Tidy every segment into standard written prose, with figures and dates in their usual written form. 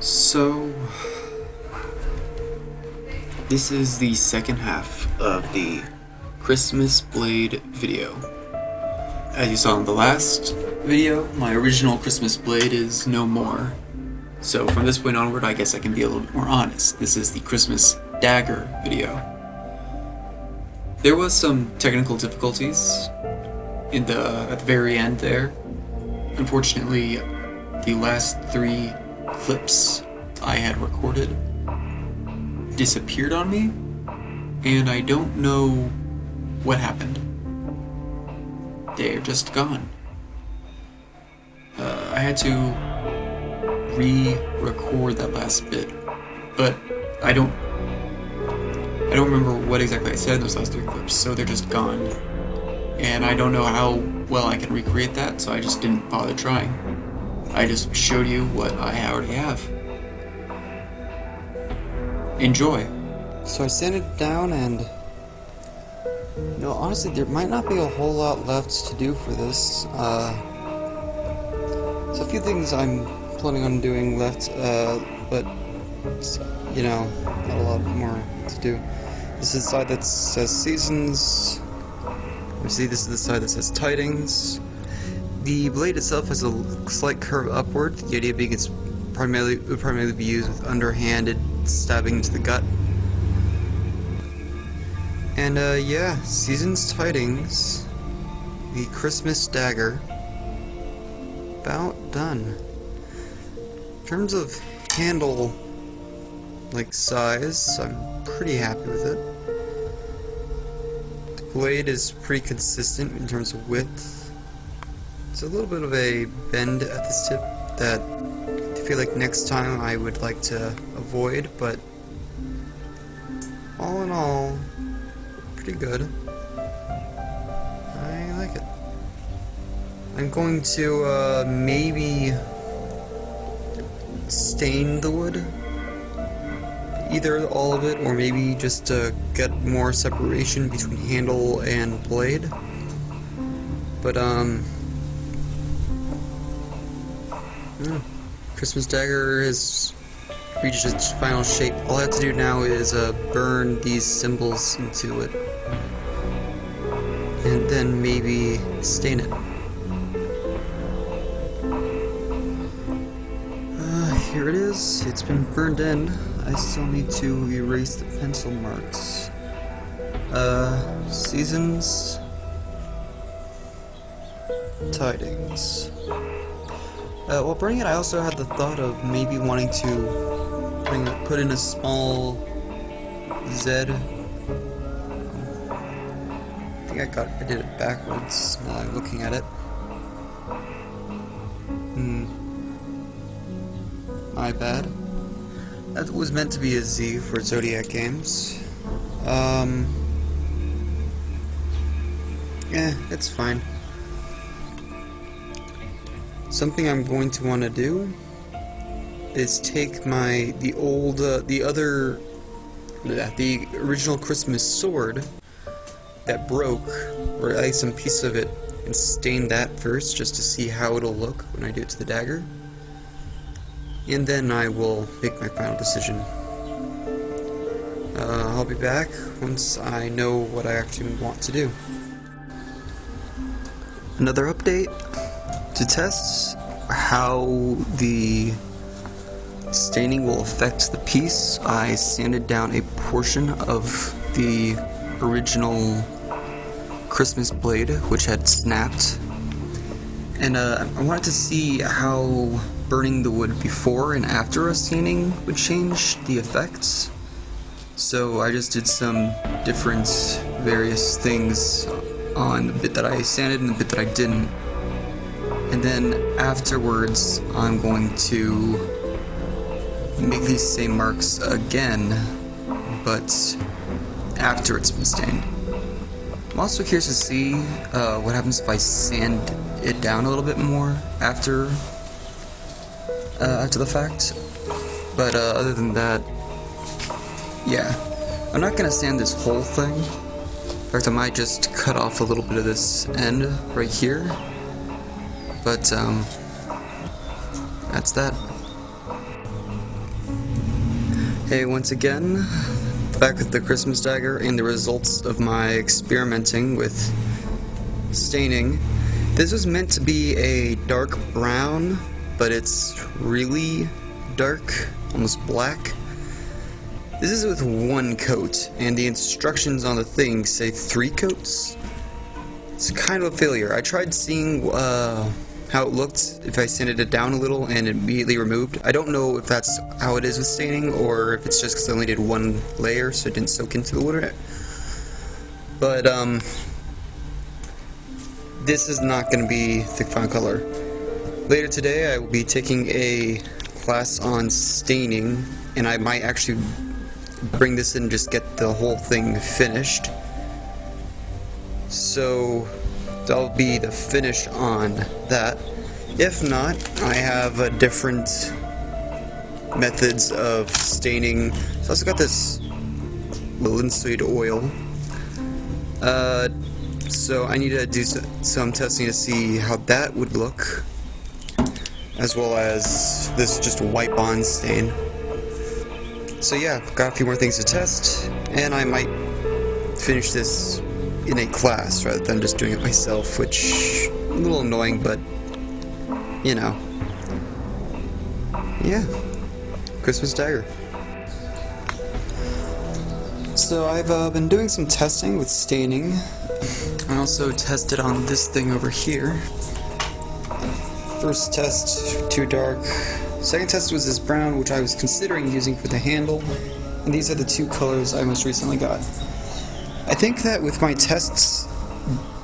So, this is the second half of the Christmas Blade video. As you saw in the last video, my original Christmas Blade is no more. So from this point onward, I guess I can be a little bit more honest. This is the Christmas Dagger video. There was some technical difficulties at the very end there. Unfortunately, the last 3 clips I had recorded disappeared on me, and I don't know what happened. They're just gone. I had to re-record that last bit, but I don't remember what exactly I said in those last 3 clips, so they're just gone. And I don't know how well I can recreate that, so I just didn't bother trying. I just showed you what I already have. Enjoy. So I sanded it down, and honestly, there might not be a whole lot left to do for this. There's a few things I'm planning on doing left, but not a lot more to do. This is the side that says seasons. You see, this is the side that says tidings. The blade itself has a slight curve upward. The idea being it would primarily be used with underhanded stabbing into the gut. And yeah, seasons tidings. The Christmas Dagger. About done. In terms of handle, size, I'm pretty happy with it. The blade is pretty consistent in terms of width. There's a little bit of a bend at this tip that I feel like next time I would like to avoid, but all in all, pretty good. I like it. I'm going to maybe stain the wood. Either all of it, or maybe just to get more separation between handle and blade. But Christmas Dagger has reached its final shape. All I have to do now is burn these symbols into it, and then maybe stain it. Here it is. It's been burned in. I still need to erase the pencil marks. Seasons. Tidings. While burning it, I also had the thought of maybe wanting to put in a small Z. I think I did it backwards now I'm looking at it. My bad. That was meant to be a Z for Zodiac Games. Yeah, it's fine. Something I'm going to want to do is take the original Christmas sword that broke, or at least some piece of it, and stain that first, just to see how it'll look when I do it to the dagger. And then I will make my final decision. I'll be back once I know what I actually want to do. Another update. To test how the staining will affect the piece, I sanded down a portion of the original Christmas blade, which had snapped. And I wanted to see how burning the wood before and after a staining would change the effects. So I just did some various things on the bit that I sanded and the bit that I didn't. And then afterwards, I'm going to make these same marks again, but after it's been stained. I'm also curious to see what happens if I sand it down a little bit more after the fact. But other than that, yeah, I'm not gonna sand this whole thing. In fact, I might just cut off a little bit of this end right here. But that's that. Hey, once again, back with the Christmas Dagger and the results of my experimenting with staining. This was meant to be a dark brown, but it's really dark, almost black. This is with 1 coat, and the instructions on the thing say 3 coats. It's kind of a failure. I tried seeing how it looked if I sanded it down a little and immediately removed. I don't know if that's how it is with staining or if it's just because I only did 1 layer so it didn't soak into the water. But this is not going to be the final color. Later today I will be taking a class on staining, and I might actually bring this in and just get the whole thing finished. So that'll be the finish on that. If not, I have different methods of staining. So I also got this linseed oil. So I need to do some testing to see how that would look, as well as this just white bond stain. So yeah, got a few more things to test, and I might finish this in a class rather than just doing it myself, which is a little annoying, but you know. Yeah, Christmas Dagger. So I've been doing some testing with staining. I also tested on this thing over here. First test, too dark. Second test was this brown, which I was considering using for the handle. And these are the 2 colors I most recently got. I think that with my tests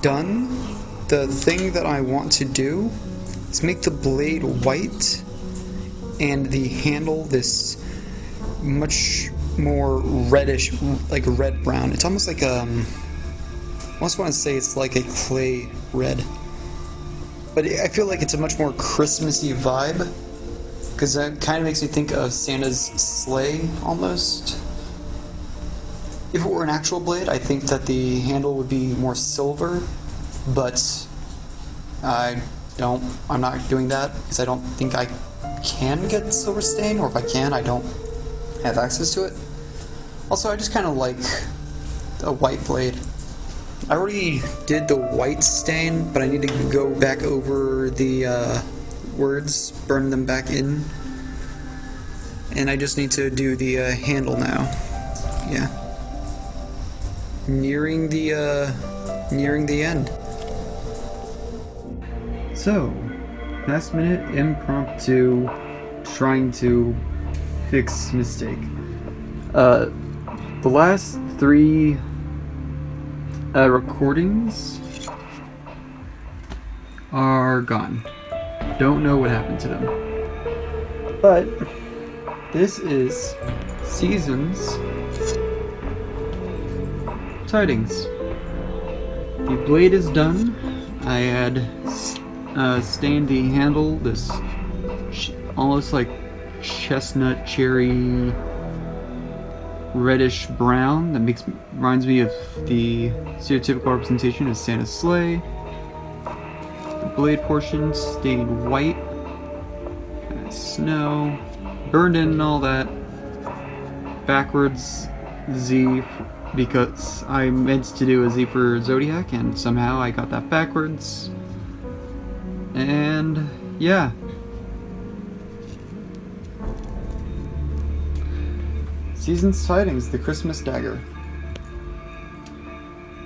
done, the thing that I want to do is make the blade white and the handle this much more reddish, like red-brown. It's almost like I almost want to say it's like a clay red. But I feel like it's a much more Christmassy vibe, because that kind of makes me think of Santa's sleigh, almost. If it were an actual blade, I think that the handle would be more silver, but I'm not doing that, because I don't think I can get silver stain, or if I can, I don't have access to it. Also, I just kind of like a white blade. I already did the white stain, but I need to go back over the words, burn them back in, and I just need to do the handle now. Yeah. Nearing the end. So, last minute impromptu trying to fix mistake. The last 3 recordings are gone. Don't know what happened to them. But this is Season's Tidings. The blade is done. I had stained the handle this almost like chestnut cherry reddish brown that reminds me of the stereotypical representation of Santa's sleigh. The blade portion stained white, snow, burned in and all that. Backwards Z, because I meant to do a Z for Zodiac and somehow I got that backwards. And yeah. Season's Tidings, the Christmas Dagger.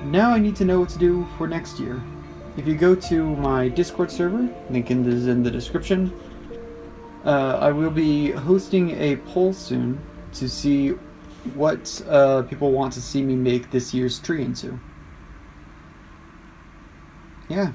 Now I need to know what to do for next year. If you go to my Discord server, link is in the description, I will be hosting a poll soon to see what people want to see me make this year's tree into. Yeah.